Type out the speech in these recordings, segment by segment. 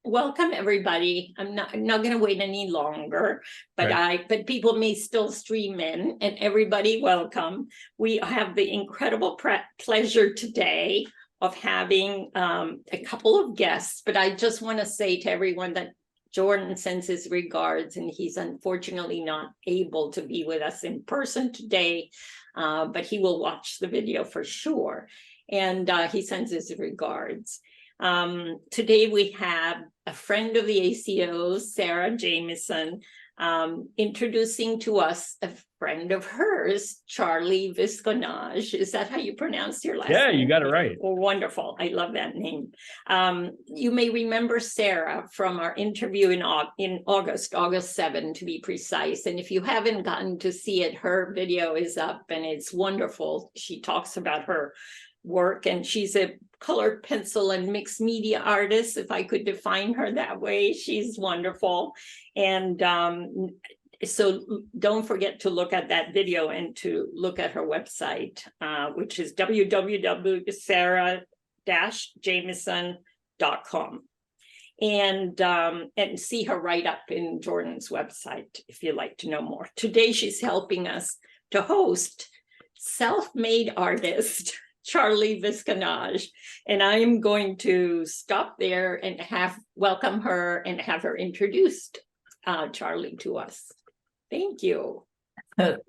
Welcome, everybody. I'm not going to wait any longer, but Right. but people may still stream in, and everybody, welcome. We have the incredible pleasure today of having a couple of guests, but I just want to say to everyone that Jordan sends his regards, and he's unfortunately not able to be with us in person today, but he will watch the video for sure, and he sends his regards. Today we have a friend of the ACO, Sarah Jamison, introducing to us a friend of hers, Charlie Visconage. Is that how you pronounce your last name? Yeah, you got it right. Oh, wonderful. I love that name. You may remember Sarah from our interview in August 7 to be precise. And if you haven't gotten to see it, her video is up and it's wonderful. She talks about her work, and she's a colored pencil and mixed media artist, if I could define her that way. She's wonderful. And so don't forget to look at that video and to look at her website, which is www.sarah-jamison.com, and see her write up in Jordan's website if you'd like to know more. Today she's helping us to host self-made artist Charlie Visconage, and I am going to stop there and welcome her and have her introduced Charlie to us. Thank you.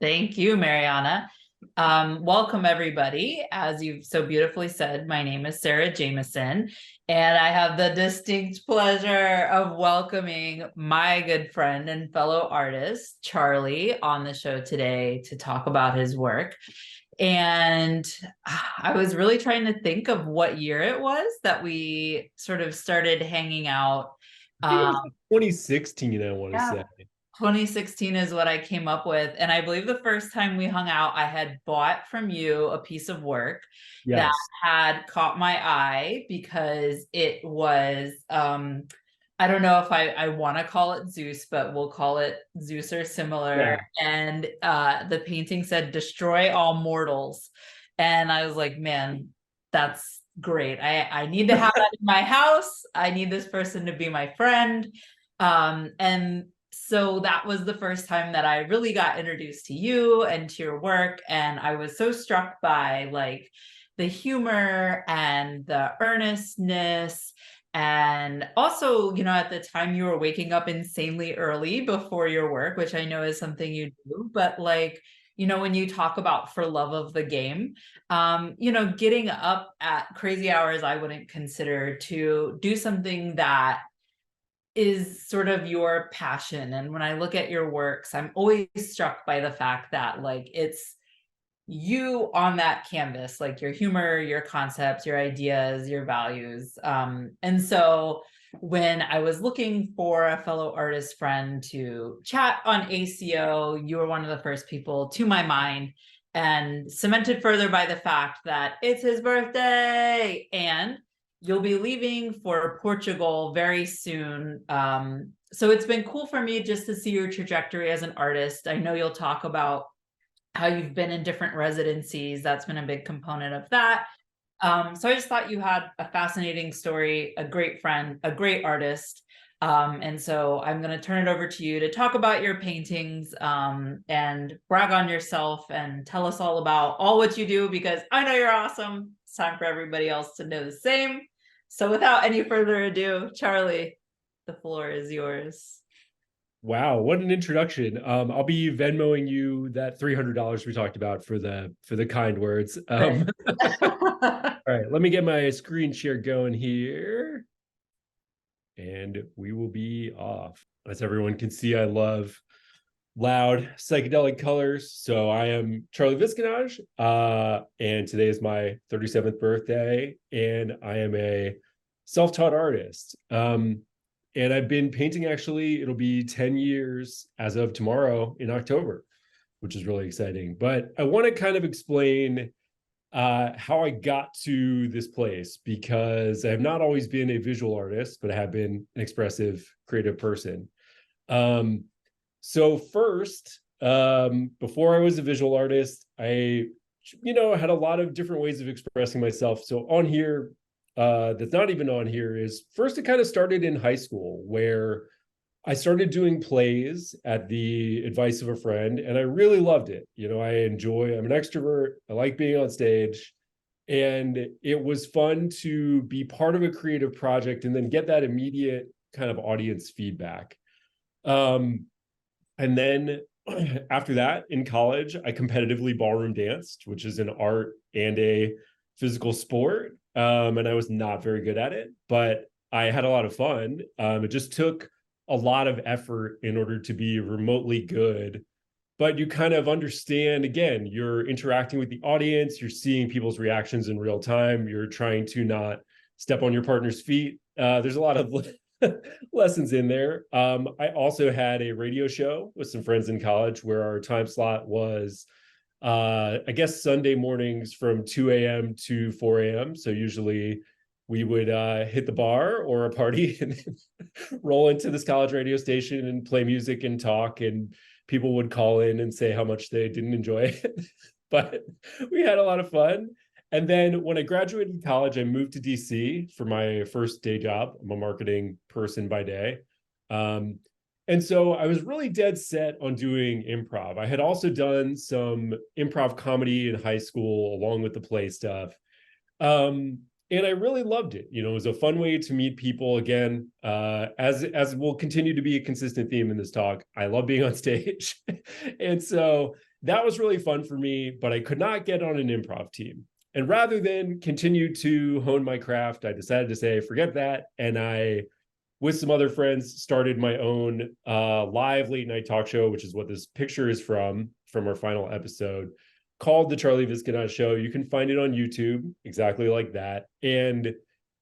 Thank you, Mariana. Welcome, everybody. As you've so beautifully said, my name is Sarah Jamison, and I have the distinct pleasure of welcoming my good friend and fellow artist, Charlie, on the show today to talk about his work. And I was really trying to think of what year it was that we sort of started hanging out. 2016, I want to say. 2016 is what I came up with. And I believe the first time we hung out, I had bought from you a piece of work that had caught my eye because it was, I don't know if I want to call it Zeus, but we'll call it Zeus or similar. Yeah. And the painting said, "Destroy all mortals." And I was like, man, that's great. I need to have that in my house. I need this person to be my friend. And so that was the first time that I really got introduced to you and to your work. And I was so struck by like the humor and the earnestness. And also, you know, at the time you were waking up insanely early before your work, which I know is something you do, but like, you know, when you talk about for love of the game, you know, getting up at crazy hours, I wouldn't consider to do something that is sort of your passion. And when I look at your works, I'm always struck by the fact that like, it's you on that canvas, like your humor, your concepts, your ideas, your values. And so when I was looking for a fellow artist friend to chat on ACO, you were one of the first people to my mind, and cemented further by the fact that it's his birthday and you'll be leaving for Portugal very soon. So it's been cool for me just to see your trajectory as an artist. I know you'll talk about how you've been in different residencies. That's been a big component of that. So I just thought you had a fascinating story, a great friend, a great artist. And so I'm going to turn it over to you to talk about your paintings and brag on yourself and tell us all about all what you do, because I know you're awesome. It's time for everybody else to know the same. So without any further ado, Charlie, the floor is yours. Wow, what an introduction. I'll be Venmoing you that $300 we talked about for the kind words. All right, let me get my screen share going here. And we will be off. As everyone can see, I love loud psychedelic colors. So I am Charlie Visconage, and today is my 37th birthday, and I am a self-taught artist. And I've been painting, actually, it'll be 10 years as of tomorrow in October, which is really exciting. But I want to kind of explain how I got to this place, because I have not always been a visual artist, but I have been an expressive, creative person. So first, before I was a visual artist, I, had a lot of different ways of expressing myself. So on here, that's not even on here is first, it kind of started in high school where I started doing plays at the advice of a friend, and I really loved it. I'm an extrovert. I like being on stage. And it was fun to be part of a creative project and then get that immediate kind of audience feedback. And then after that, in college, I competitively ballroom danced, which is an art and a physical sport. And I was not very good at it, but I had a lot of fun. It just took a lot of effort in order to be remotely good. But you kind of understand, again, you're interacting with the audience, you're seeing people's reactions in real time, you're trying to not step on your partner's feet. There's a lot of lessons in there. I also had a radio show with some friends in college where our time slot was, I guess, Sunday mornings from 2 a.m. to 4 a.m. So usually we would hit the bar or a party and roll into this college radio station and play music and talk, and people would call in and say how much they didn't enjoy it. But we had a lot of fun. And then when I graduated college, I moved to DC for my first day job. I'm a marketing person by day. And so I was really dead set on doing improv. I had also done some improv comedy in high school along with the play stuff. And I really loved it. It was a fun way to meet people. Again, as will continue to be a consistent theme in this talk, I love being on stage. And so that was really fun for me, but I could not get on an improv team. And rather than continue to hone my craft, I decided to say, forget that. And I, with some other friends, started my own live late night talk show, which is what this picture is from our final episode, called The Charlie Visconage Show. You can find it on YouTube, exactly like that. And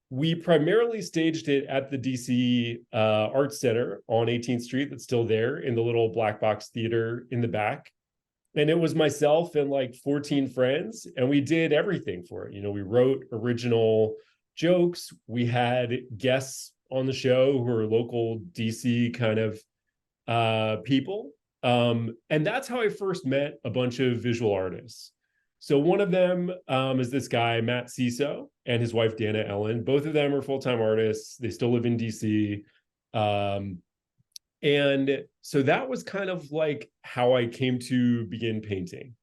we primarily staged it at the DC Arts Center on 18th Street that's still there in the little black box theater in the back. And it was myself and like 14 friends, and we did everything for it. We wrote original jokes. We had guests on the show who were local DC kind of people. And that's how I first met a bunch of visual artists. So one of them is this guy, Matt Ciso, and his wife, Dana Ellen. Both of them are full-time artists. They still live in DC. And so that was kind of like how I came to begin painting,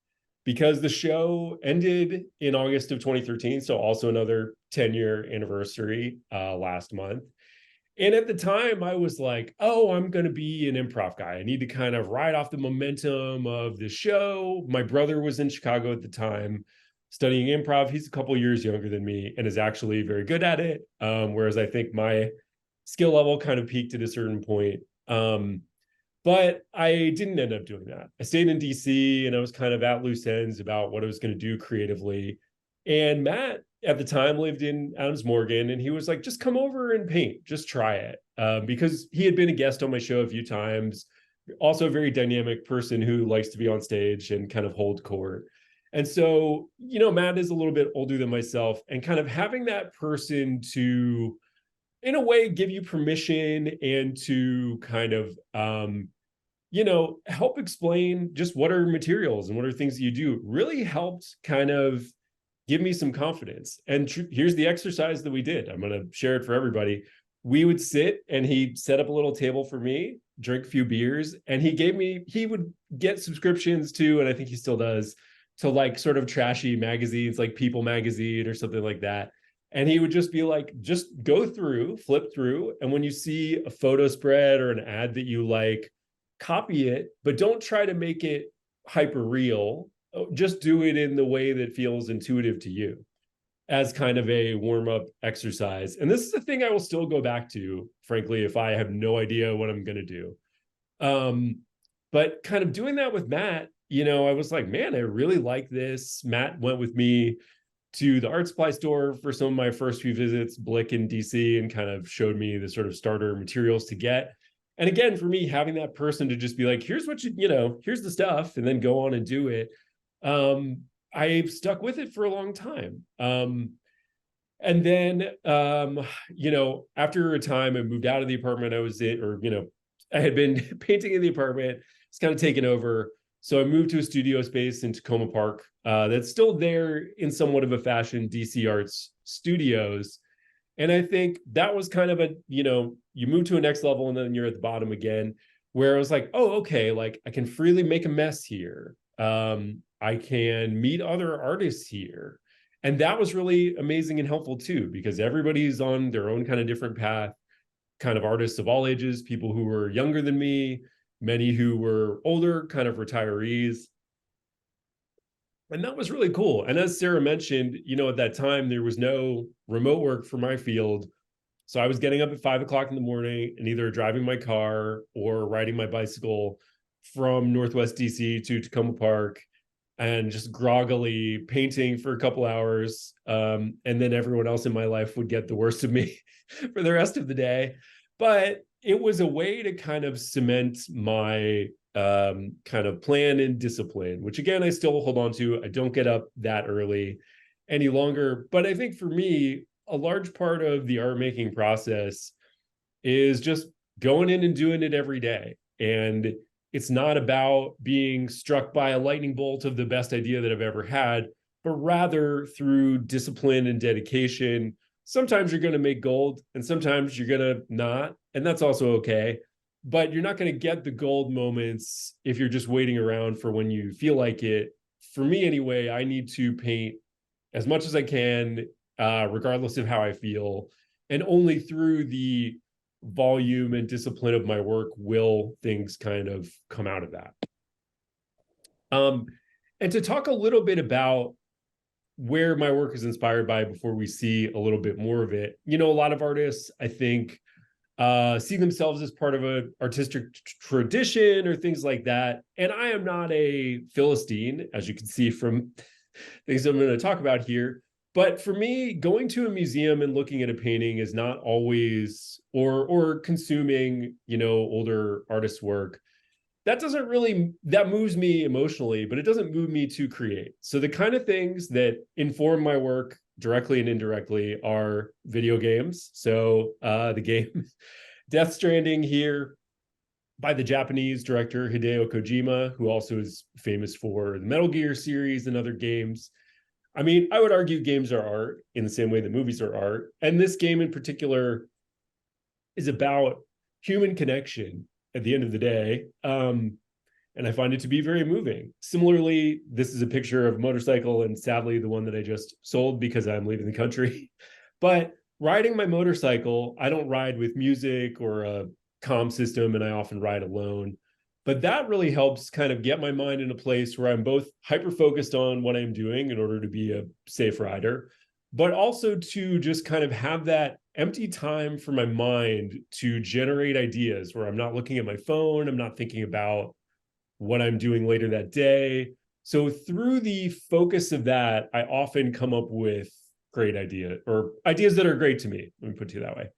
because the show ended in August of 2013. So also another 10-year anniversary last month. And at the time, I was like, oh, I'm going to be an improv guy. I need to kind of ride off the momentum of the show. My brother was in Chicago at the time studying improv. He's a couple years younger than me and is actually very good at it. Whereas I think my skill level kind of peaked at a certain point. But I didn't end up doing that. I stayed in DC and I was kind of at loose ends about what I was going to do creatively. And Matt at the time lived in Adams Morgan, and he was like, just come over and paint, just try it. Because he had been a guest on my show a few times, also a very dynamic person who likes to be on stage and kind of hold court. And so, Matt is a little bit older than myself, and kind of having that person to, in a way, give you permission and to kind of, help explain just what are materials and what are things that you do really helped kind of give me some confidence. And here's the exercise that we did. I'm going to share it for everybody. We would sit and he'd set up a little table for me, drink a few beers, and he would get subscriptions to, and I think he still does, to like sort of trashy magazines like People Magazine or something like that. And he would just be like, just go through, flip through. And when you see a photo spread or an ad that you like, copy it, but don't try to make it hyper real. Just do it in the way that feels intuitive to you, as kind of a warm-up exercise. And this is the thing I will still go back to, frankly, if I have no idea what I'm going to do. But kind of doing that with Matt, I was like, man, I really like this. Matt went with me to the art supply store for some of my first few visits, Blick in DC, and kind of showed me the sort of starter materials to get. And again, for me, having that person to just be like, here's what here's the stuff, and then go on and do it. I've stuck with it for a long time. And then, after a time, I moved out of the apartment I was in, I had been painting in the apartment. It's kind of taken over. So I moved to a studio space in Tacoma Park that's still there in somewhat of a fashion, DC Arts Studios. And I think that was kind of a, you move to a next level and then you're at the bottom again, where I was like, oh, okay, like I can freely make a mess here. I can meet other artists here. And that was really amazing and helpful too, because everybody's on their own kind of different path, kind of artists of all ages, people who were younger than me, many who were older, kind of retirees. And that was really cool. And as Sarah mentioned, at that time, there was no remote work for my field. So I was getting up at 5 o'clock in the morning and either driving my car or riding my bicycle from Northwest DC to Tacoma Park and just groggily painting for a couple hours. And then everyone else in my life would get the worst of me for the rest of the day. But it was a way to kind of cement my kind of plan and discipline, which again, I still hold on to. I don't get up that early any longer. But I think for me, a large part of the art making process is just going in and doing it every day. And it's not about being struck by a lightning bolt of the best idea that I've ever had, but rather through discipline and dedication. Sometimes you're going to make gold and sometimes you're going to not. And that's also okay. But you're not going to get the gold moments if you're just waiting around for when you feel like it. For me, anyway, I need to paint as much as I can, regardless of how I feel. And only through the volume and discipline of my work will things kind of come out of that. And to talk a little bit about where my work is inspired by before we see a little bit more of it, a lot of artists, I think, see themselves as part of an artistic tradition or things like that. And I am not a Philistine, as you can see from things I'm going to talk about here. But for me, going to a museum and looking at a painting is not always, or consuming, older artists' work. That moves me emotionally, but it doesn't move me to create. So the kind of things that inform my work directly and indirectly are video games. So the game Death Stranding here by the Japanese director Hideo Kojima, who also is famous for the Metal Gear series and other games. I mean, I would argue games are art in the same way that movies are art. And this game in particular is about human connection at the end of the day. And I find it to be very moving. Similarly, this is a picture of a motorcycle and sadly the one that I just sold because I'm leaving the country. But riding my motorcycle, I don't ride with music or a comm system, and I often ride alone. But that really helps kind of get my mind in a place where I'm both hyper-focused on what I'm doing in order to be a safe rider, but also to just kind of have that empty time for my mind to generate ideas where I'm not looking at my phone, I'm not thinking about what I'm doing later that day. So through the focus of that, I often come up with great ideas or ideas that are great to me. Let me put it that way.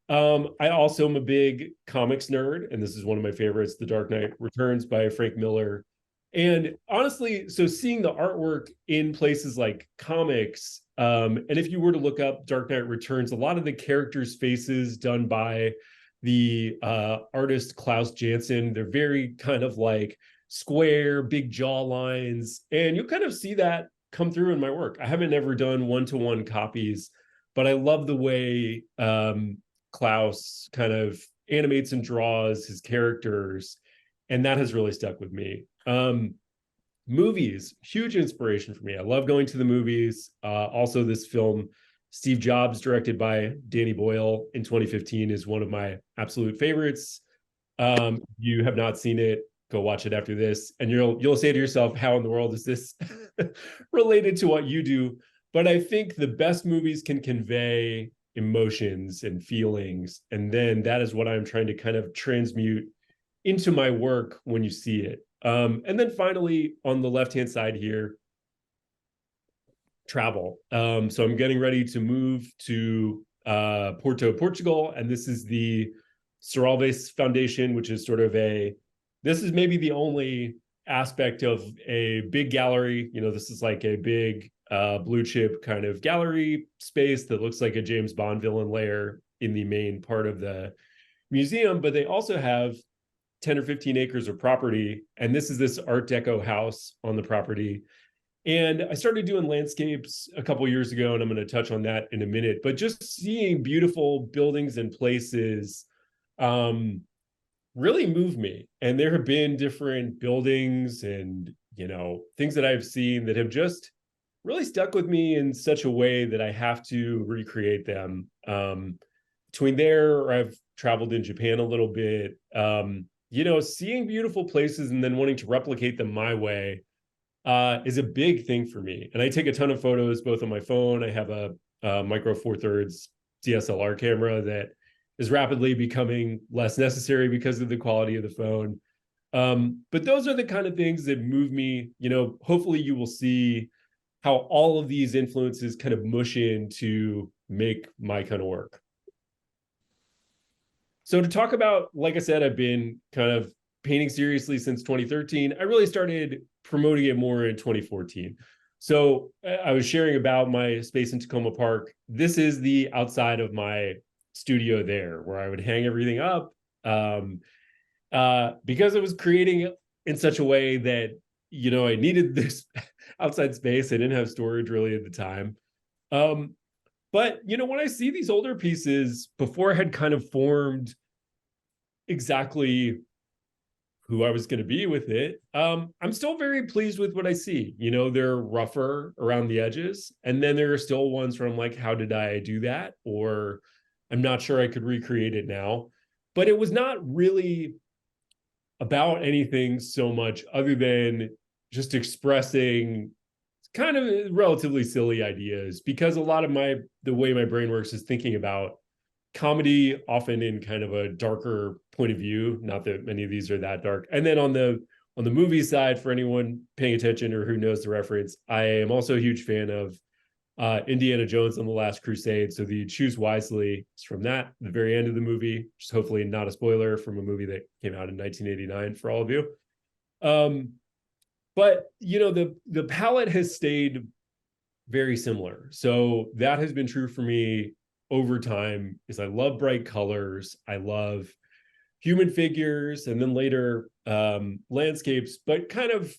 I also am a big comics nerd, and this is one of my favorites, The Dark Knight Returns by Frank Miller. And honestly, so seeing the artwork in places like comics, and if you were to look up Dark Knight Returns, a lot of the characters' faces done by the artist Klaus Janson, they're very kind of like square, big jaw lines, and you'll kind of see that come through in my work. I haven't ever done one-to-one copies, but I love the way Klaus kind of animates and draws his characters, and that has really stuck with me. Movies, huge inspiration for me. I love going to the movies. Also, this film, Steve Jobs, directed by Danny Boyle in 2015, is one of my absolute favorites. You have not seen it, go watch it after this, and you'll say to yourself, how in the world is this related to what you do? But I think the best movies can convey emotions and feelings, and then that is what I'm trying to kind of transmute into my work when you see it. And then finally, on the left-hand side here, travel. So I'm getting ready to move to Porto, Portugal, and this is the Serralves Foundation, which is sort of this is maybe the only aspect of a big gallery. This is like a big blue chip kind of gallery space that looks like a James Bond villain lair in the main part of the museum, but they also have 10 or 15 acres of property. And this is this Art Deco house on the property. And I started doing landscapes a couple years ago, and I'm going to touch on that in a minute. But just seeing beautiful buildings and places really moved me. And there have been different buildings and, things that I've seen that have just really stuck with me in such a way that I have to recreate them. Between there, I've traveled in Japan a little bit, seeing beautiful places and then wanting to replicate them my way is a big thing for me. And I take a ton of photos, both on my phone. I have a micro four thirds DSLR camera that is rapidly becoming less necessary because of the quality of the phone. But those are the kind of things that move me. Hopefully you will see how all of these influences kind of mush in to make my kind of work. So to talk about, like I said, I've been kind of painting seriously since 2013. I really started promoting it more in 2014. So I was sharing about my space in Tacoma Park. This is the outside of my studio there, where I would hang everything up because it was creating in such a way that, I needed this outside space. I didn't have storage really at the time. But, when I see these older pieces, before I had kind of formed exactly who I was going to be with it, I'm still very pleased with what I see. They're rougher around the edges. And then there are still ones where I'm like, how did I do that? Or I'm not sure I could recreate it now. But it was not really about anything so much other than just expressing kind of relatively silly ideas, because a lot of the way my brain works is thinking about comedy often in kind of a darker point of view. Not that many of these are that dark. And then on the movie side, for anyone paying attention or who knows the reference, I am also a huge fan of Indiana Jones and the Last Crusade. So the Choose Wisely is from that, the very end of the movie, which is hopefully not a spoiler from a movie that came out in 1989 for all of you. But the palette has stayed very similar. So that has been true for me over time. Is I love bright colors. I love human figures, and then later landscapes, but kind of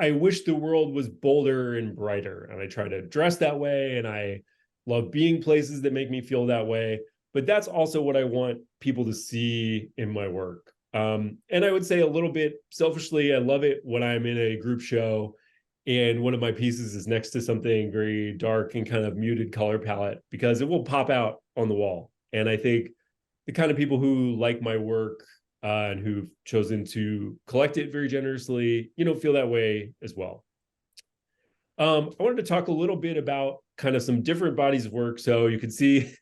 I wish the world was bolder and brighter, and I try to dress that way, and I love being places that make me feel that way. But that's also what I want people to see in my work. And I would say a little bit selfishly, I love it when I'm in a group show and one of my pieces is next to something very dark and kind of muted color palette, because it will pop out on the wall. And I think the kind of people who like my work and who've chosen to collect it very generously, feel that way as well. I wanted to talk a little bit about kind of some different bodies of work. So you can see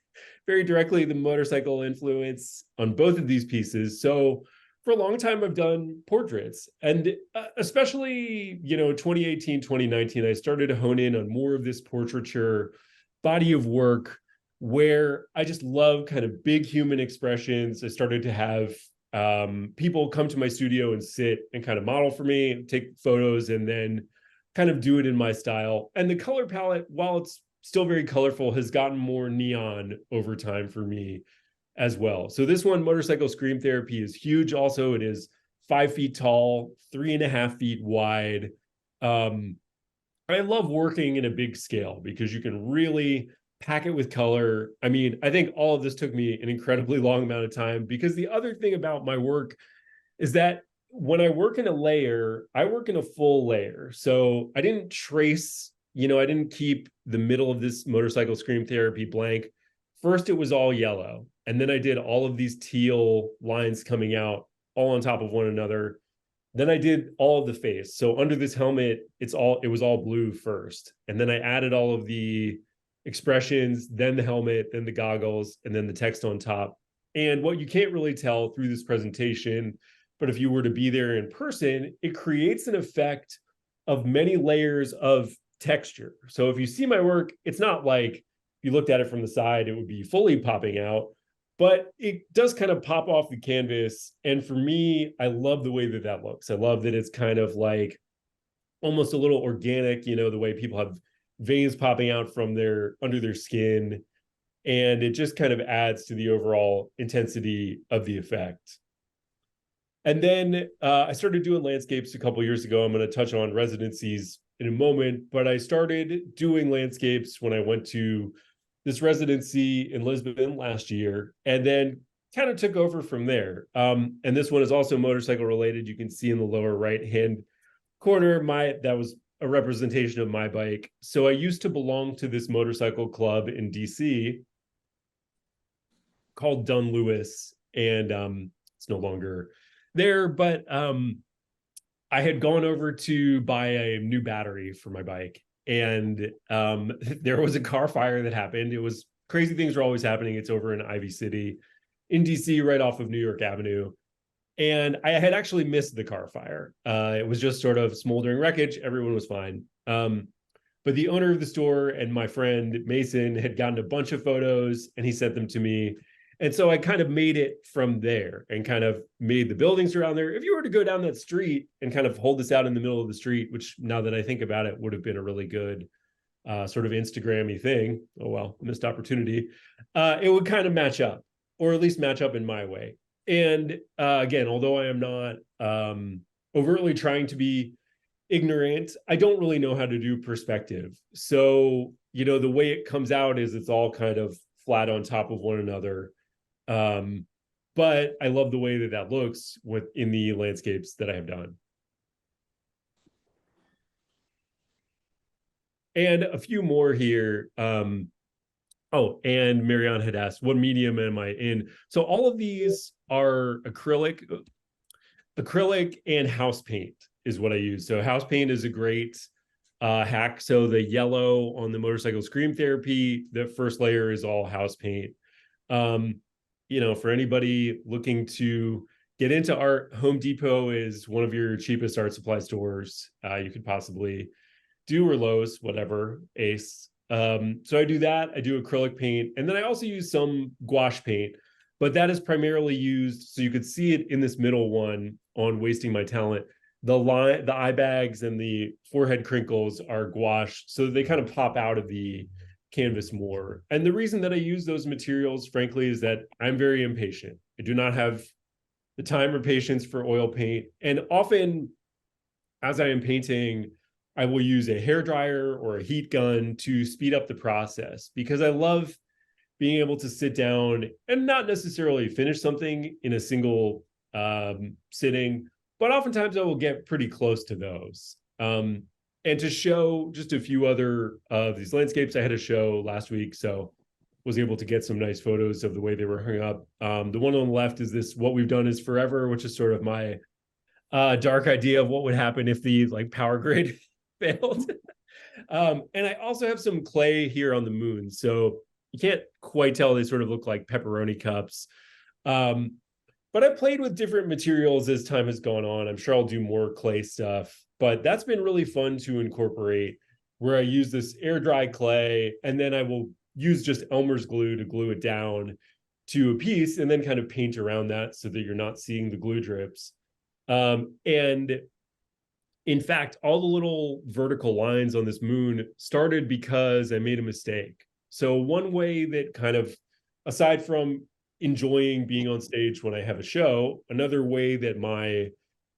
very directly the motorcycle influence on both of these pieces. So for a long time, I've done portraits, and especially, 2018, 2019, I started to hone in on more of this portraiture body of work where I just love kind of big human expressions. I started to have people come to my studio and sit and kind of model for me, take photos, and then kind of do it in my style. And the color palette, while it's still very colorful, has gotten more neon over time for me as well. So this one, Motorcycle Scream Therapy, is huge. Also, it is 5 feet tall, 3.5 feet wide. I love working in a big scale because you can really pack it with color. I mean, I think all of this took me an incredibly long amount of time, because the other thing about my work is that when I work in a layer, I work in a full layer. So I didn't trace, I didn't keep the middle of this Motorcycle Scream Therapy blank. First, it was all yellow. And then I did all of these teal lines coming out all on top of one another. Then I did all of the face. So under this helmet, it was all blue first. And then I added all of the expressions, then the helmet, then the goggles, and then the text on top. And what you can't really tell through this presentation, but if you were to be there in person, it creates an effect of many layers of texture. So if you see my work, it's not like if you looked at it from the side, it would be fully popping out, but it does kind of pop off the canvas. And for me, I love the way that that looks. I love that it's kind of like almost a little organic, the way people have veins popping out from under their skin. And it just kind of adds to the overall intensity of the effect. And then I started doing landscapes a couple years ago. I'm going to touch on residencies in a moment, but I started doing landscapes when I went to this residency in Lisbon last year, and then kind of took over from there. And this one is also motorcycle related. You can see in the lower right-hand corner, that was a representation of my bike. So I used to belong to this motorcycle club in DC called Dunn Lewis, and it's no longer there, but I had gone over to buy a new battery for my bike, and there was a car fire that happened. It was crazy things are always happening. It's over in Ivy City in DC, right off of New York Avenue. And I had actually missed the car fire. It was just sort of smoldering wreckage. Everyone was fine. But the owner of the store and my friend Mason had gotten a bunch of photos, and he sent them to me. And so I kind of made it from there and kind of made the buildings around there. If you were to go down that street and kind of hold this out in the middle of the street, which now that I think about it would have been a really good sort of Instagram-y thing. Oh, well, missed opportunity. It would kind of match up, or at least match up in my way. And again, although I am not overtly trying to be ignorant, I don't really know how to do perspective. So, the way it comes out is it's all kind of flat on top of one another. But I love the way that looks in the landscapes that I have done. And a few more here. Oh, and Mariana had asked, what medium am I in? So all of these are acrylic and house paint is what I use. So house paint is a great hack. So the yellow on the motorcycle Scream Therapy, the first layer is all house paint. For anybody looking to get into art, Home Depot is one of your cheapest art supply stores you could possibly do, or Lowe's, whatever, Ace. So I do that. I do acrylic paint, and then I also use some gouache paint, but that is primarily used, so you could see it in this middle one on Wasting My Talent. The eye bags and the forehead crinkles are gouache, so they kind of pop out of the canvas more. And the reason that I use those materials, frankly, is that I'm very impatient. I do not have the time or patience for oil paint. And often, as I am painting, I will use a hairdryer or a heat gun to speed up the process, because I love being able to sit down and not necessarily finish something in a single sitting, but oftentimes I will get pretty close to those. And to show just a few other of these landscapes, I had a show last week, so was able to get some nice photos of the way they were hung up. The one on the left is this What We've Done Is Forever, which is sort of my dark idea of what would happen if the power grid failed. And I also have some clay here on the moon, so you can't quite tell. They sort of look like pepperoni cups. But I played with different materials as time has gone on. I'm sure I'll do more clay stuff, but that's been really fun to incorporate, where I use this air dry clay, and then I will use just Elmer's glue to glue it down to a piece, and then kind of paint around that so that you're not seeing the glue drips. And in fact, all the little vertical lines on this moon started because I made a mistake. So one way that kind of, aside from enjoying being on stage when I have a show, another way that my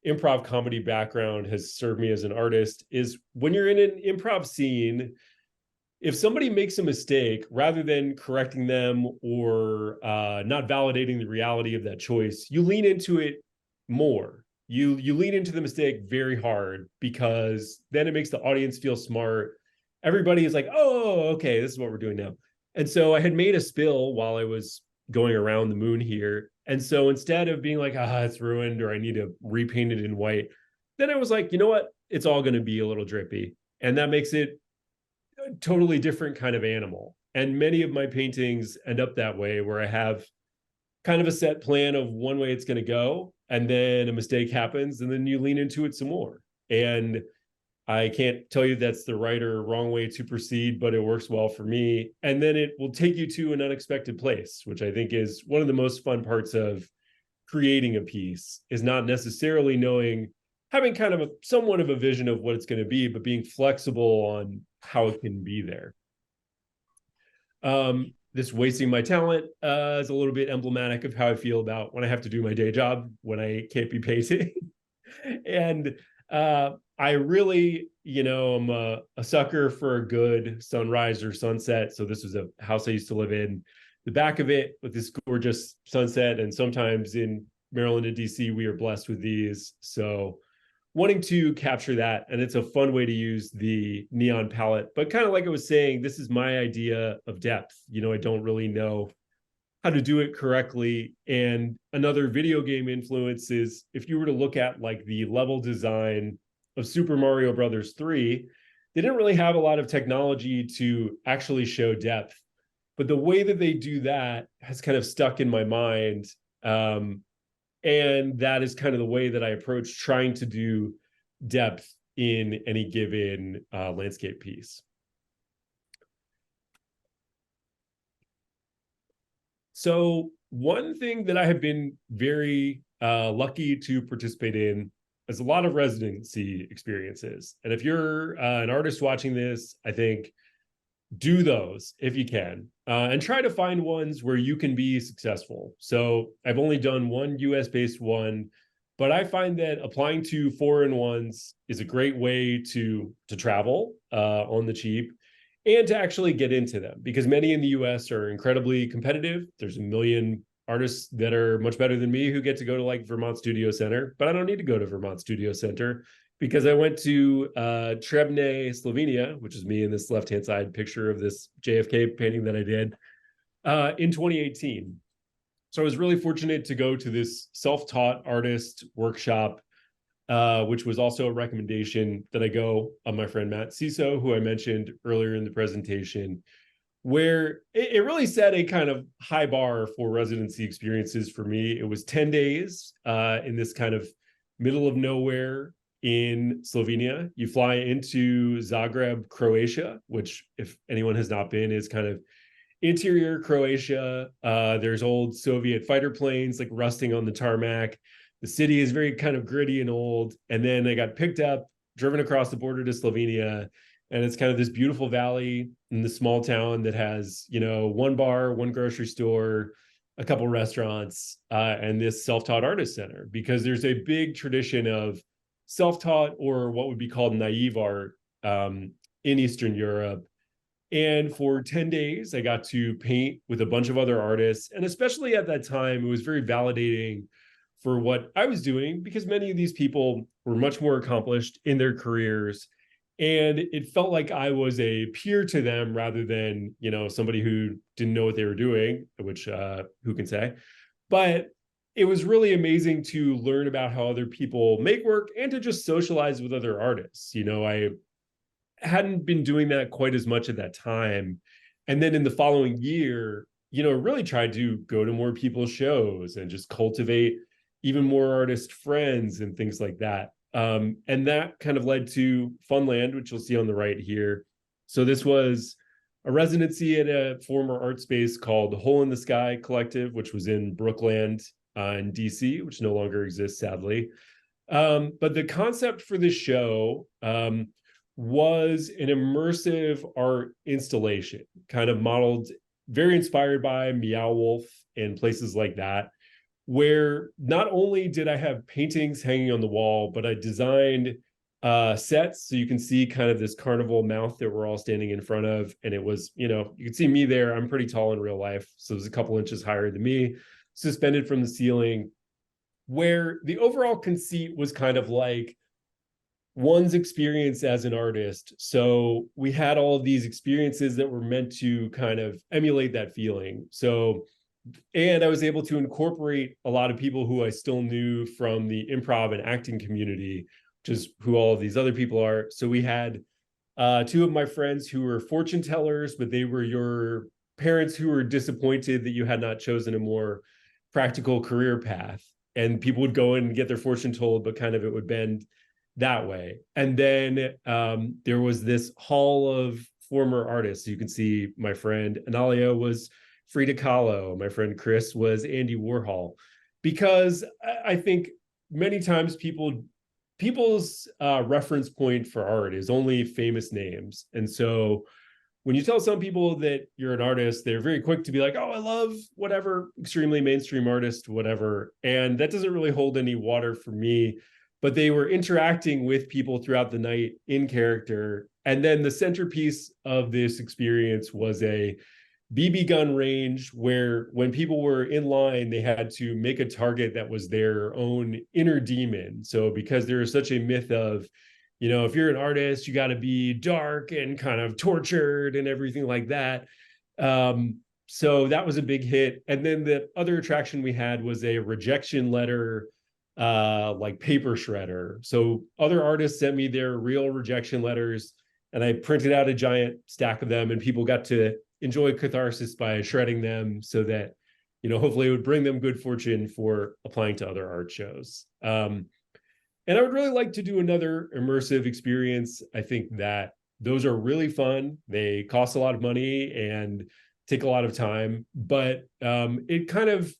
improv comedy background has served me as an artist is when you're in an improv scene, if somebody makes a mistake, rather than correcting them or not validating the reality of that choice, you lean into it more. You lean into the mistake very hard, because then it makes the audience feel smart. Everybody is like, oh, okay, this is what we're doing now. And so I had made a spill while I was going around the moon here. And so instead of being like, it's ruined, or I need to repaint it in white, then I was like, you know what? It's all going to be a little drippy. And that makes it a totally different kind of animal. And many of my paintings end up that way, where I have kind of a set plan of one way it's going to go, and then a mistake happens, and then you lean into it some more. And I can't tell you that's the right or wrong way to proceed, but it works well for me. And then it will take you to an unexpected place, which I think is one of the most fun parts of creating a piece, is not necessarily having kind of somewhat of a vision of what it's going to be, but being flexible on how it can be there. this wasting my talent is a little bit emblematic of how I feel about when I have to do my day job, when I can't be painting. And I really, I'm a sucker for a good sunrise or sunset. So this was a house I used to live in. The back of it with this gorgeous sunset. And sometimes in Maryland and DC, we are blessed with these. So wanting to capture that. And it's a fun way to use the neon palette. But kind of like I was saying, this is my idea of depth. I don't really know how to do it correctly. And another video game influence is if you were to look at like the level design of Super Mario Brothers 3, they didn't really have a lot of technology to actually show depth. But the way that they do that has kind of stuck in my mind. And that is kind of the way that I approach trying to do depth in any given landscape piece. So one thing that I have been very lucky to participate in is a lot of residency experiences. And if you're an artist watching this, I think do those if you can, and try to find ones where you can be successful. So I've only done one US-based one, but I find that applying to foreign ones is a great way to travel on the cheap and to actually get into them, because many in the US are incredibly competitive. There's a million artists that are much better than me who get to go to like Vermont Studio Center, but I don't need to go to Vermont Studio Center because I went to Trebnje, Slovenia, which is me in this left-hand side picture of this JFK painting that I did in 2018. So I was really fortunate to go to this self-taught artist workshop, which was also a recommendation that I go of my friend Matt Ciso, who I mentioned earlier in the presentation, where it really set a kind of high bar for residency experiences for me. It was 10 days in this kind of middle of nowhere in Slovenia. You fly into Zagreb, Croatia, which, if anyone has not been, is kind of interior Croatia. There's old Soviet fighter planes like rusting on the tarmac. The city is very kind of gritty and old. And then I got picked up, driven across the border to Slovenia. And it's kind of this beautiful valley in the small town that has, one bar, one grocery store, a couple restaurants, and this self-taught artist center, because there's a big tradition of self-taught, or what would be called naive art, in Eastern Europe. And for 10 days, I got to paint with a bunch of other artists. And especially at that time, it was very validating for what I was doing, because many of these people were much more accomplished in their careers. And it felt like I was a peer to them rather than, somebody who didn't know what they were doing, which who can say? But it was really amazing to learn about how other people make work and to just socialize with other artists. I hadn't been doing that quite as much at that time. And then in the following year, really tried to go to more people's shows and just cultivate even more artist friends and things like that. And that kind of led to Funland, which you'll see on the right here. So this was a residency at a former art space called Hole in the Sky Collective, which was in Brookland in DC, which no longer exists, sadly. But the concept for this show was an immersive art installation, kind of modeled, very inspired by Meow Wolf and places like that, where not only did I have paintings hanging on the wall, but I designed sets. So you can see kind of this carnival mouth that we're all standing in front of. And it was, you can see me there. I'm pretty tall in real life. So it was a couple inches higher than me, suspended from the ceiling, where the overall conceit was kind of like one's experience as an artist. So we had all of these experiences that were meant to kind of emulate that feeling. So, and I was able to incorporate a lot of people who I still knew from the improv and acting community, which is who all of these other people are. So we had two of my friends who were fortune tellers, but they were your parents who were disappointed that you had not chosen a more practical career path. And people would go in and get their fortune told, but kind of it would bend that way. And then there was this hall of former artists. You can see my friend Analia was Frida Kahlo. My friend Chris was Andy Warhol, because I think many times people's reference point for art is only famous names. And so when you tell some people that you're an artist, they're very quick to be like, oh, I love whatever extremely mainstream artist, whatever. And that doesn't really hold any water for me. But they were interacting with people throughout the night in character. And then the centerpiece of this experience was a BB gun range where when people were in line, they had to make a target that was their own inner demon. So because there is such a myth of, if you're an artist, you got to be dark and kind of tortured and everything like that. So that was a big hit. And then the other attraction we had was a rejection letter, like paper shredder. So other artists sent me their real rejection letters, and I printed out a giant stack of them, and people got to enjoy catharsis by shredding them so that, hopefully it would bring them good fortune for applying to other art shows. And I would really like to do another immersive experience. I think that those are really fun. They cost a lot of money and take a lot of time, but it kind of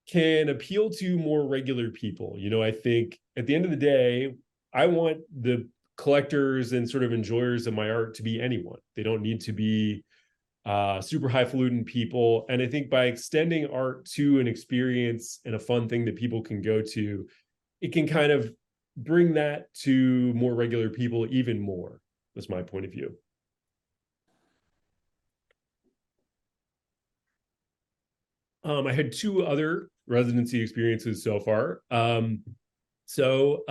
can appeal to more regular people. I think at the end of the day, I want the collectors and sort of enjoyers of my art to be anyone. They don't need to be super highfalutin people. And I think by extending art to an experience and a fun thing that people can go to, it can kind of bring that to more regular people even more, was my point of view. I had 2 other residency experiences so far. So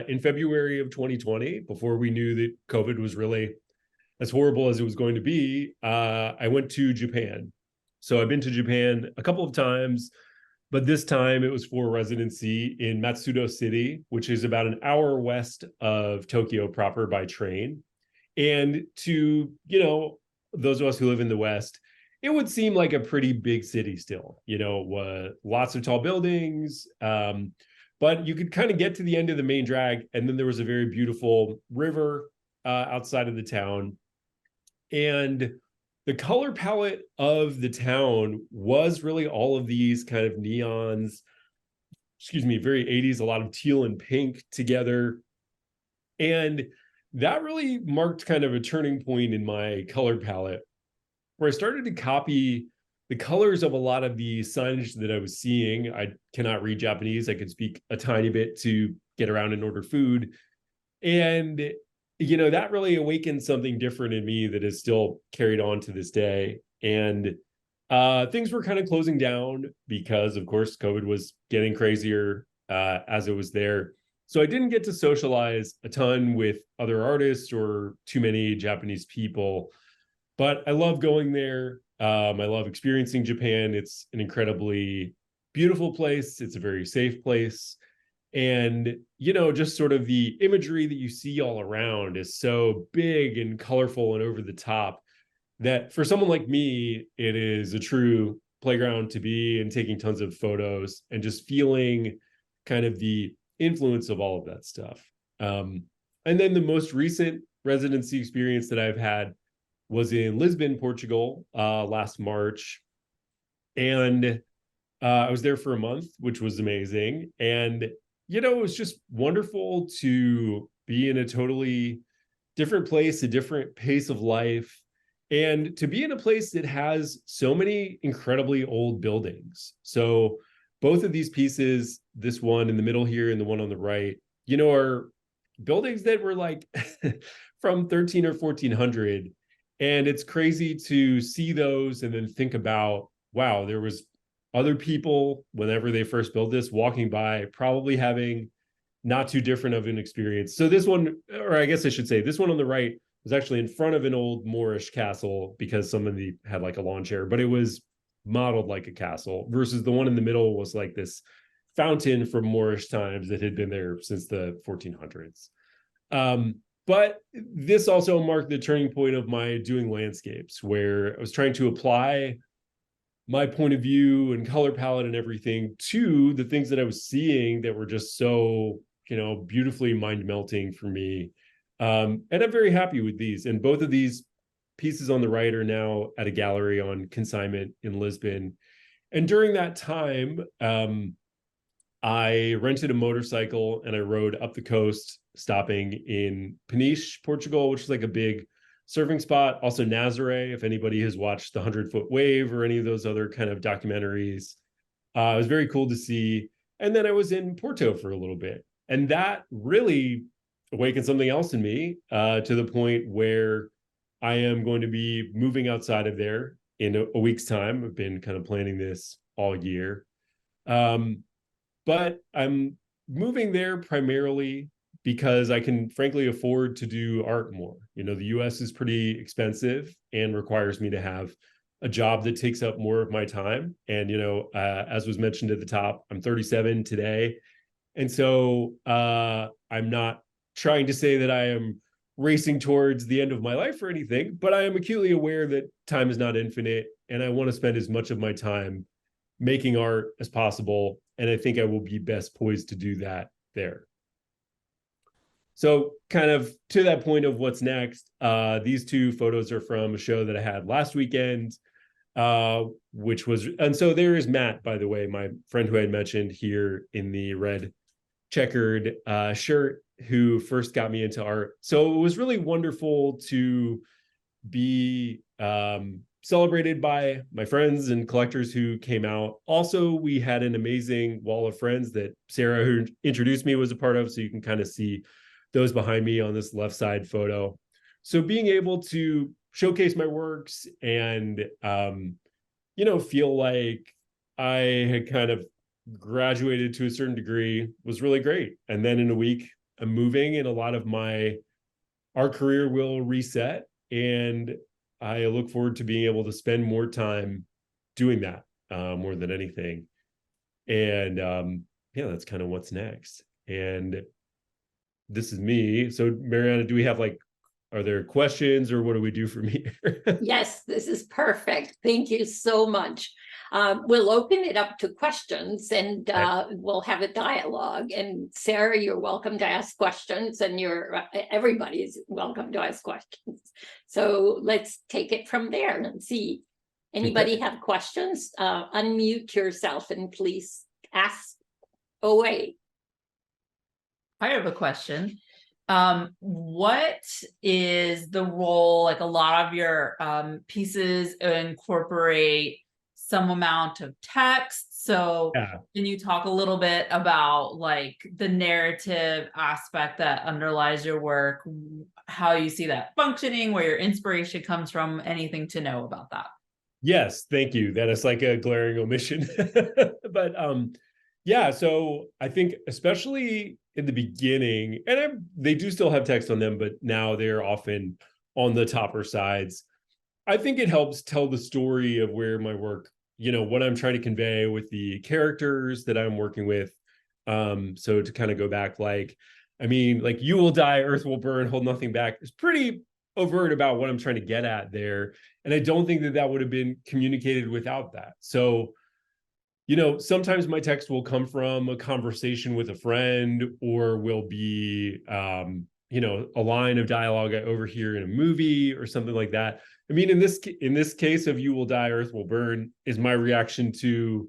in February of 2020, before we knew that COVID was really as horrible as it was going to be, I went to Japan. So I've been to Japan a couple of times, but this time it was for residency in Matsudo City, which is about an hour west of Tokyo proper by train. And to, those of us who live in the West, it would seem like a pretty big city still, lots of tall buildings. But you could kind of get to the end of the main drag, and then there was a very beautiful river outside of the town. And the color palette of the town was really all of these kind of neons, very 80s, a lot of teal and pink together. And that really marked kind of a turning point in my color palette, where I started to copy the colors of a lot of the signage that I was seeing. I cannot read Japanese. I could speak a tiny bit to get around and order food. And that really awakened something different in me that is still carried on to this day. And things were kind of closing down because, of course, COVID was getting crazier as it was there. So I didn't get to socialize a ton with other artists or too many Japanese people, but I love going there. I love experiencing Japan. It's an incredibly beautiful place. It's a very safe place. And, just sort of the imagery that you see all around is so big and colorful and over the top that for someone like me, it is a true playground to be, and taking tons of photos and just feeling kind of the influence of all of that stuff. And then the most recent residency experience that I've had was in Lisbon, Portugal, last March. And I was there for a month, which was amazing. And it was just wonderful to be in a totally different place, a different pace of life, and to be in a place that has so many incredibly old buildings. So both of these pieces, this one in the middle here and the one on the right, are buildings that were like from 13 or 1400. And it's crazy to see those and then think about, wow, there was other people, whenever they first built this, walking by, probably having not too different of an experience. So this one, or I guess I should say, this one on the right was actually in front of an old Moorish castle because somebody had like a lawn chair, but it was modeled like a castle, versus the one in the middle was like this fountain from Moorish times that had been there since the 1400s. But this also marked the turning point of my doing landscapes, where I was trying to apply my point of view and color palette and everything to the things that I was seeing that were just so, beautifully mind melting for me. And I'm very happy with these. And both of these pieces on the right are now at a gallery on consignment in Lisbon. And during that time, I rented a motorcycle and I rode up the coast, stopping in Peniche, Portugal, which is like a big surfing spot. Also Nazare, if anybody has watched the 100-Foot Wave or any of those other kind of documentaries. It was very cool to see. And then I was in Porto for a little bit. And that really awakened something else in me, to the point where I am going to be moving outside of there in a week's time. I've been kind of planning this all year. But I'm moving there primarily because I can frankly afford to do art more. You know, the US is pretty expensive and requires me to have a job that takes up more of my time. And, you know, as was mentioned at the top, I'm 37 today. And so I'm not trying to say that I am racing towards the end of my life or anything, but I am acutely aware that time is not infinite. And I want to spend as much of my time making art as possible. And I think I will be best poised to do that there. So kind of to that point of what's next, these two photos are from a show that I had last weekend, which was, and so there is Matt, by the way, my friend who I had mentioned here in the red checkered shirt, who first got me into art. So it was really wonderful to be celebrated by my friends and collectors who came out. Also, we had an amazing wall of friends that Sarah, who introduced me, was a part of. So you can kind of see those behind me on this left side photo. So being able to showcase my works and, you know, feel like I had kind of graduated to a certain degree was really great. And then in a week, I'm moving and a lot of my art career will reset. And I look forward to being able to spend more time doing that, more than anything. And yeah, that's kind of what's next. And this is me. So Mariana, do we have like, are there questions or what do we do from here? Yes, this is perfect. Thank you so much. We'll open it up to questions and we'll have a dialogue. And Sarah, you're welcome to ask questions, and everybody's welcome to ask questions. So let's take it from there and see. Anybody have questions? Unmute yourself and please ask away. I have a question. What is the role, like a lot of your pieces incorporate some amount of text. So can you talk a little bit about like the narrative aspect that underlies your work, how you see that functioning, where your inspiration comes from, anything to know about that? Yes, thank you. That is like a glaring omission. But yeah, so I think especially in the beginning, and they do still have text on them, but now they're often on the topper sides. I think it helps tell the story of where my work, you know, what I'm trying to convey with the characters that I'm working with. So to kind of go back, like, I mean, like, you will die, earth will burn, hold nothing back. It's pretty overt about what I'm trying to get at there. And I don't think that that would have been communicated without that. So, you know, sometimes my text will come from a conversation with a friend, or will be, you know, a line of dialogue I overhear in a movie or something like that. I mean, in this case of You Will Die, Earth Will Burn is my reaction to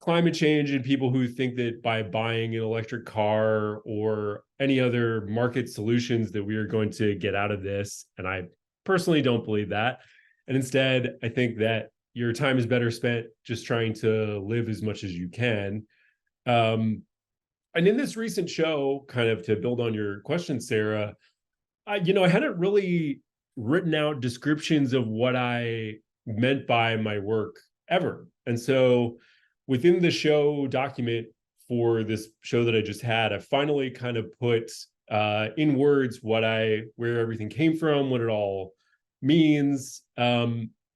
climate change and people who think that by buying an electric car or any other market solutions that we are going to get out of this. And I personally don't believe that. And instead, I think that your time is better spent just trying to live as much as you can. And in this recent show, kind of to build on your question, Sarah, I hadn't really written out descriptions of what I meant by my work ever. And so within the show document for this show that I just had, I finally kind of put in words where everything came from, what it all means.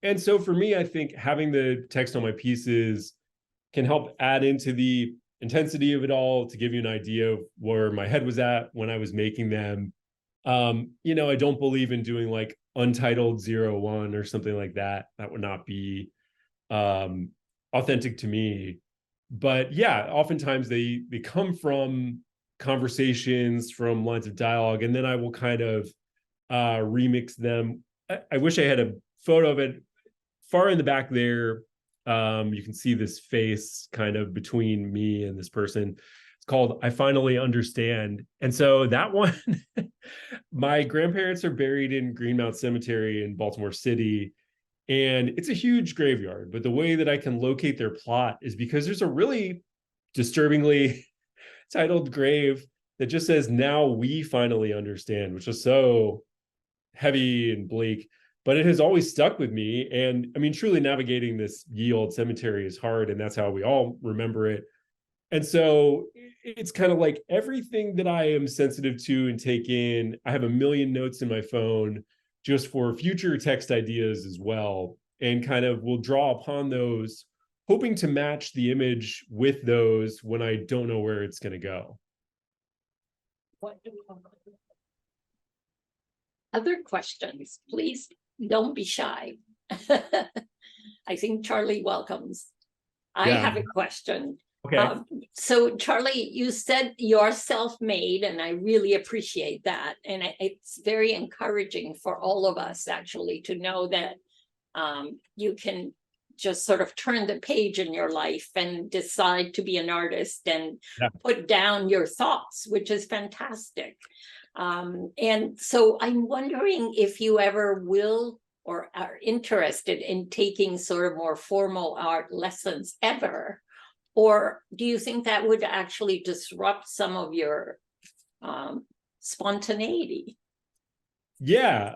And so for me, I think having the text on my pieces can help add into the intensity of it all, to give you an idea of where my head was at when I was making them. I don't believe in doing like Untitled 01 or something like that. That would not be authentic to me. But yeah, oftentimes they come from conversations, from lines of dialogue, and then I will kind of remix them. I wish I had a photo of it. Far in the back there, you can see this face kind of between me and this person. It's called I Finally Understand. And so that one, my grandparents are buried in Greenmount Cemetery in Baltimore City. And it's a huge graveyard. But the way that I can locate their plot is because there's a really disturbingly titled grave that just says, "Now we finally understand," which is so heavy and bleak, but it has always stuck with me. And I mean, truly navigating this ye old cemetery is hard, and that's how we all remember it. And so it's kind of like everything that I am sensitive to and take in, I have a million notes in my phone just for future text ideas as well, and kind of will draw upon those, hoping to match the image with those when I don't know where it's going to go. Other questions, please don't be shy. I think Charlie welcomes. I have a question. Okay. So Charlie, you said you're self-made, and I really appreciate that. And it's very encouraging for all of us actually to know that you can just sort of turn the page in your life and decide to be an artist and put down your thoughts, which is fantastic. And so I'm wondering if you ever will or are interested in taking sort of more formal art lessons ever, or do you think that would actually disrupt some of your spontaneity? Yeah.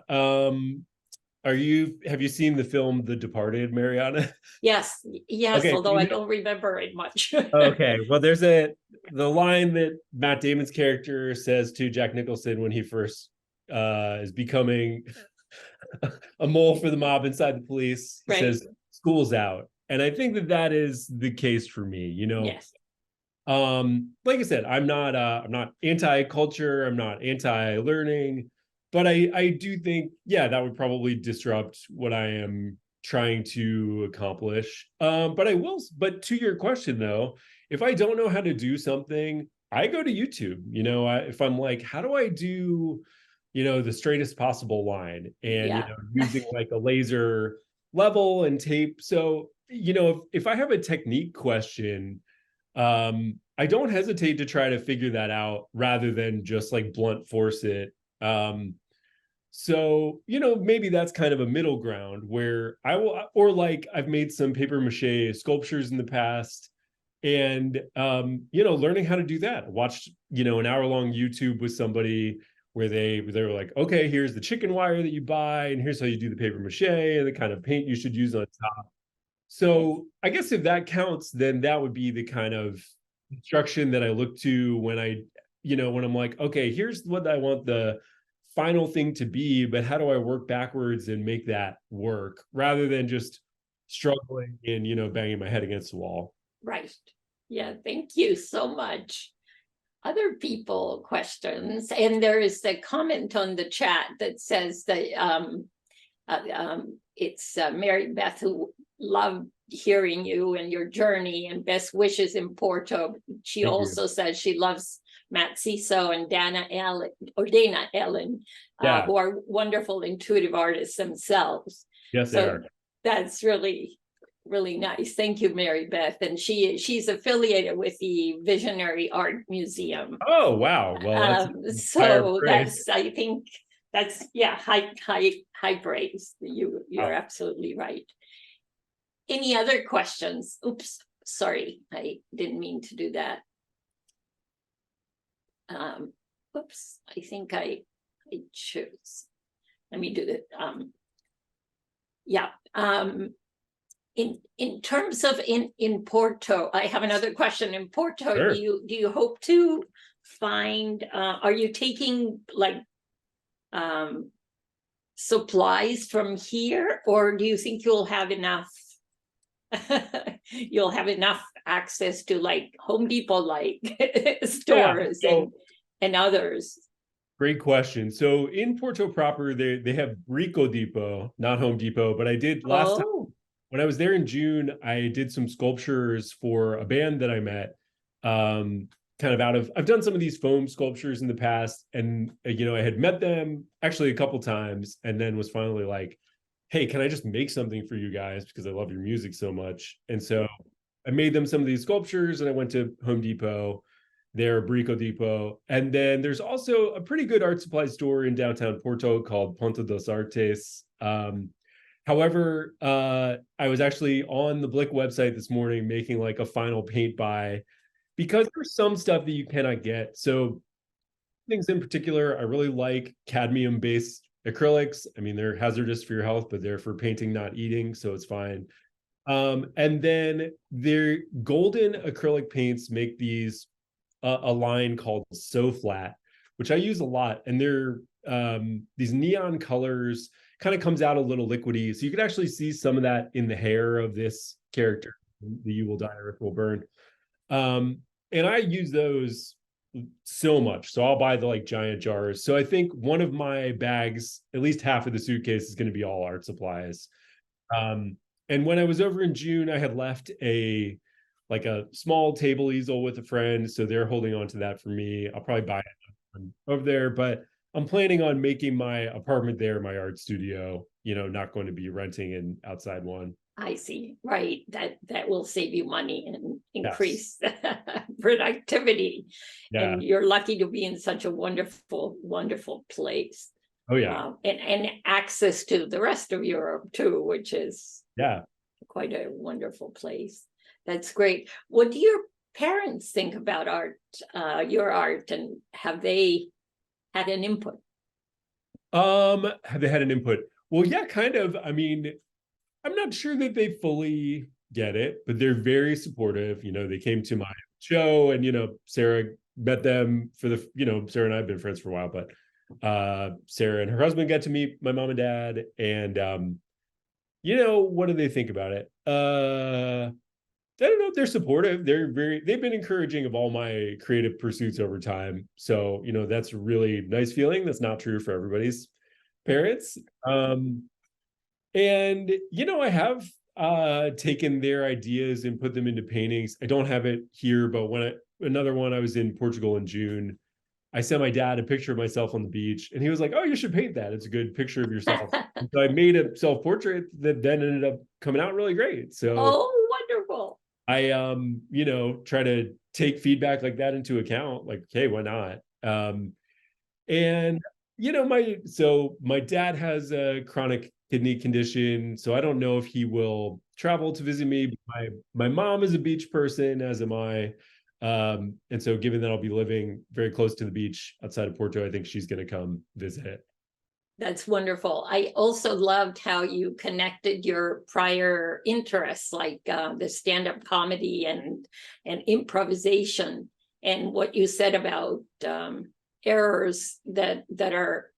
Have you seen the film The Departed, Mariana? Yes, Okay. although I don't remember it much. Okay, well, there's the line that Matt Damon's character says to Jack Nicholson when he first is becoming a mole for the mob inside the police. He says, "School's out." And I think that that is the case for me, you know. Yes. Like I said, I'm not anti-culture, I'm not anti-learning, but I do think, yeah, that would probably disrupt what I am trying to accomplish. But to your question though, if I don't know how to do something, I go to YouTube. You know, if I'm like, how do I do, you know, the straightest possible line, and you know, using like a laser level and tape. So, you know, if I have a technique question, I don't hesitate to try to figure that out rather than just like blunt force it. So, you know, maybe that's kind of a middle ground where I will, or like I've made some paper mache sculptures in the past, and, you know, learning how to do that. I watched, you know, an hour-long YouTube with somebody where they were like, okay, here's the chicken wire that you buy, and here's how you do the paper mache and the kind of paint you should use on top. So I guess if that counts, then that would be the kind of instruction that I look to when I, you know, when I'm like, okay, here's what I want the final thing to be, but how do I work backwards and make that work rather than just struggling and, you know, banging my head against the wall. Right. Yeah, thank you so much. Other people questions, and there is a comment on the chat that says that it's Mary Beth who loved hearing you and your journey, and best wishes in Porto. She also says she loves Matt Ciso and Dana Ellen, who are wonderful intuitive artists themselves. Yes, so they are. That's really, really nice. Thank you, Mary Beth. And she's affiliated with the Visionary Art Museum. Oh, wow. Well, that's I think that's high praise. You're absolutely right. Any other questions? Oops, sorry, I didn't mean to do that. Oops, I think I chose. Let me do that. In terms of in Porto, I have another question. In Porto, Sure. do you hope to find? Are you taking like supplies from here, or do you think you'll have enough? You'll have enough access to like Home Depot like stores and others. Great question. So in Porto proper, they have Rico Depot, not Home Depot, but I did last time when I was there in June, I did some sculptures for a band that I met. I've done some of these foam sculptures in the past, and you know, I had met them actually a couple times, and then was finally like, hey, can I just make something for you guys because I love your music so much? And so I made them some of these sculptures, and I went to Home Depot, there, Brico Depot. And then there's also a pretty good art supply store in downtown Porto called Ponta dos Artes. However, I was actually on the Blick website this morning making like a final paint buy because there's some stuff that you cannot get. So things in particular, I really like cadmium-based acrylics. I mean, they're hazardous for your health, but they're for painting, not eating, so it's fine. And then their golden acrylic paints make these a line called So Flat, which I use a lot. And they're these neon colors, kind of comes out a little liquidy. So you can actually see some of that in the hair of this character, the You Will Die, Earth Will Burn. And I use those so much. So I'll buy the like giant jars. So I think one of my bags, at least half of the suitcase, is going to be all art supplies. And when I was over in June, I had left a small table easel with a friend. So they're holding on to that for me. I'll probably buy it over there, but I'm planning on making my apartment there my art studio, not going to be renting an outside one. I see. Right. That will save you money and increase productivity. Yeah. And you're lucky to be in such a wonderful, wonderful place. Oh, yeah. And access to the rest of Europe too, which is quite a wonderful place. That's great. What do your parents think about art, your art, and have they had an input? Have they had an input? Well, yeah, kind of. I mean, I'm not sure that they fully get it, but they're very supportive. They came to my show and, Sarah met them for the, Sarah and I have been friends for a while, but Sarah and her husband got to meet my mom and dad. And, what do they think about it? I don't know. They're supportive. They've been encouraging of all my creative pursuits over time. So, that's a really nice feeling. That's not true for everybody's parents. And, I have taken their ideas and put them into paintings. I don't have it here, but another one, I was in Portugal in June. I sent my dad a picture of myself on the beach and he was like, "Oh, you should paint that. It's a good picture of yourself." So I made a self-portrait that then ended up coming out really great. So wonderful. I, try to take feedback like that into account. Like, hey, why not? And, my dad has a chronic kidney condition. So I don't know if he will travel to visit me. My mom is a beach person, as am I. And so given that I'll be living very close to the beach outside of Porto, I think she's going to come visit. That's wonderful. I also loved how you connected your prior interests, like the stand-up comedy and improvisation, and what you said about errors that are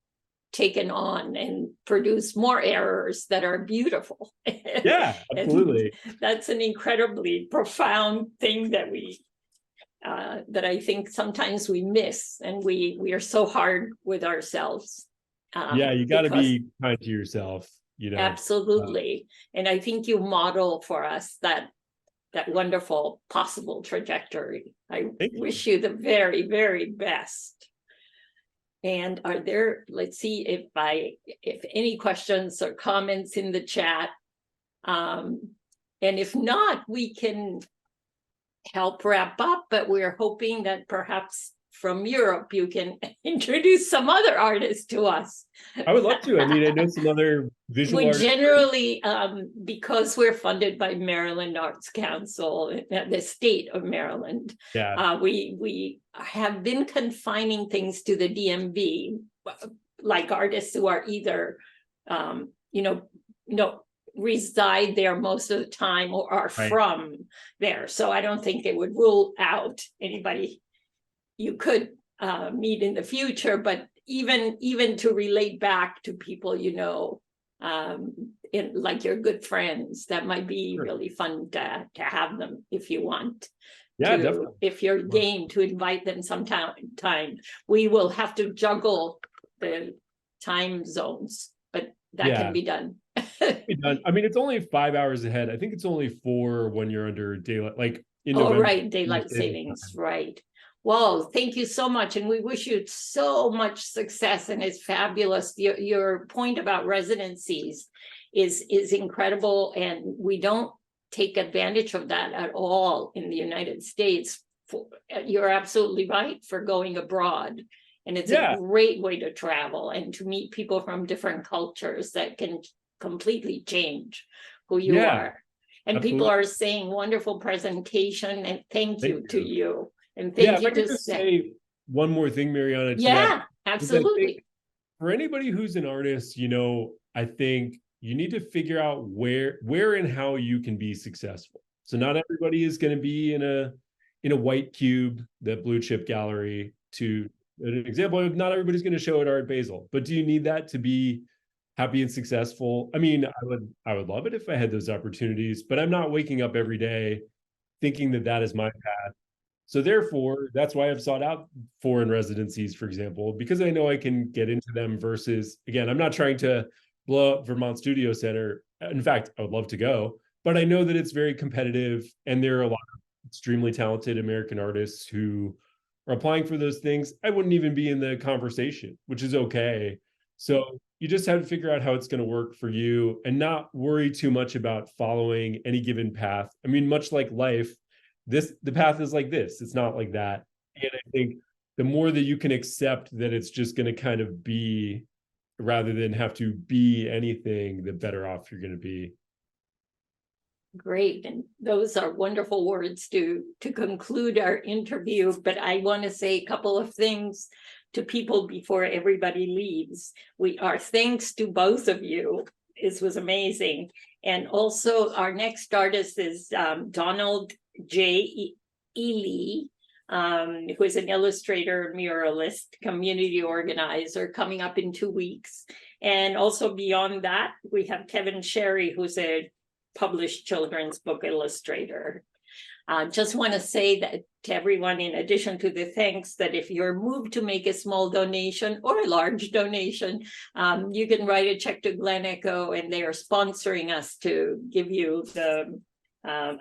taken on and produce more errors that are beautiful. Yeah, absolutely. That's an incredibly profound thing that that I think sometimes we miss, and we are so hard with ourselves. You got to be kind to yourself, Absolutely. And I think you model for us that wonderful possible trajectory. I wish you the very, very best. And let's see if any questions or comments in the chat. And if not, we can help wrap up, but we're hoping that perhaps from Europe, you can introduce some other artists to us. I would love to. I mean, I know some other visual artists. We generally, because we're funded by Maryland Arts Council, the state of Maryland, we have been confining things to the DMV, like artists who are either, reside there most of the time or are from there. So I don't think it would rule out anybody you could meet in the future, but even to relate back to people, like your good friends, that might be really fun to have them if you want. Yeah, definitely. If you're game to invite them sometime. We will have to juggle the time zones, but that can be done. I mean, it's only 5 hours ahead. I think it's only 4 when you're under daylight, like in November. Daylight savings, right. Well, thank you so much. And we wish you so much success, and it's fabulous. Your point about residencies is incredible. And we don't take advantage of that at all in the United States you're absolutely right for going abroad. And it's a great way to travel and to meet people from different cultures that can completely change who you are. And absolutely. people are saying wonderful presentation, and thank you to you. And If thank I you could to just say one more thing, Mariana. To yeah, that, absolutely. For anybody who's an artist, I think you need to figure out where and how you can be successful. So not everybody is going to be in a white cube, that blue chip gallery. To an example, not everybody's going to show at Art Basel, but do you need that to be happy and successful? I mean, I would love it if I had those opportunities, but I'm not waking up every day thinking that is my path. So therefore, that's why I've sought out foreign residencies, for example, because I know I can get into them versus, again, I'm not trying to blow up Vermont Studio Center. In fact, I would love to go, but I know that it's very competitive, and there are a lot of extremely talented American artists who are applying for those things. I wouldn't even be in the conversation, which is okay. So you just have to figure out how it's going to work for you and not worry too much about following any given path. I mean, much like life, the path is like this, it's not like that. And I think the more that you can accept that it's just going to kind of be, rather than have to be anything, the better off you're going to be. Great. And those are wonderful words to conclude our interview. But I want to say a couple of things to people before everybody leaves. Our thanks to both of you. This was amazing. And also our next artist is Donald J. Ely, who is an illustrator, muralist, community organizer, coming up in 2 weeks. And also beyond that, we have Kevin Sherry, who's a published children's book illustrator. Just want to say that to everyone, in addition to the thanks, that if you're moved to make a small donation or a large donation, you can write a check to Glen Echo, and they are sponsoring us to give you the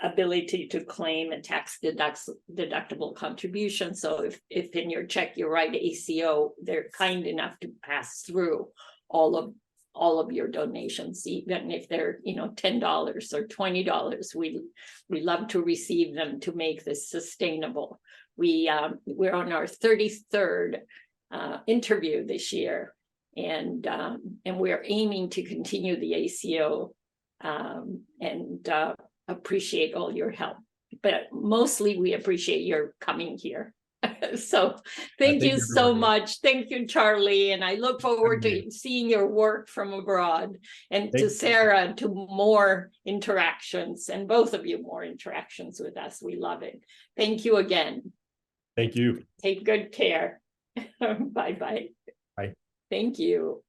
ability to claim a tax deductible contribution. So if in your check you write ACO, they're kind enough to pass through all of your donations, even if they're $10 or $20. We love to receive them to make this sustainable. We're on our 33rd interview this year, and we're aiming to continue the ACO, and appreciate all your help. But mostly we appreciate your coming here. So thank you so much. Thank you, Charlie. And I look forward to seeing your work from abroad, and to Sarah, to more interactions, and both of you more interactions with us. We love it. Thank you again. Thank you. Take good care. Bye-bye. Bye. Thank you.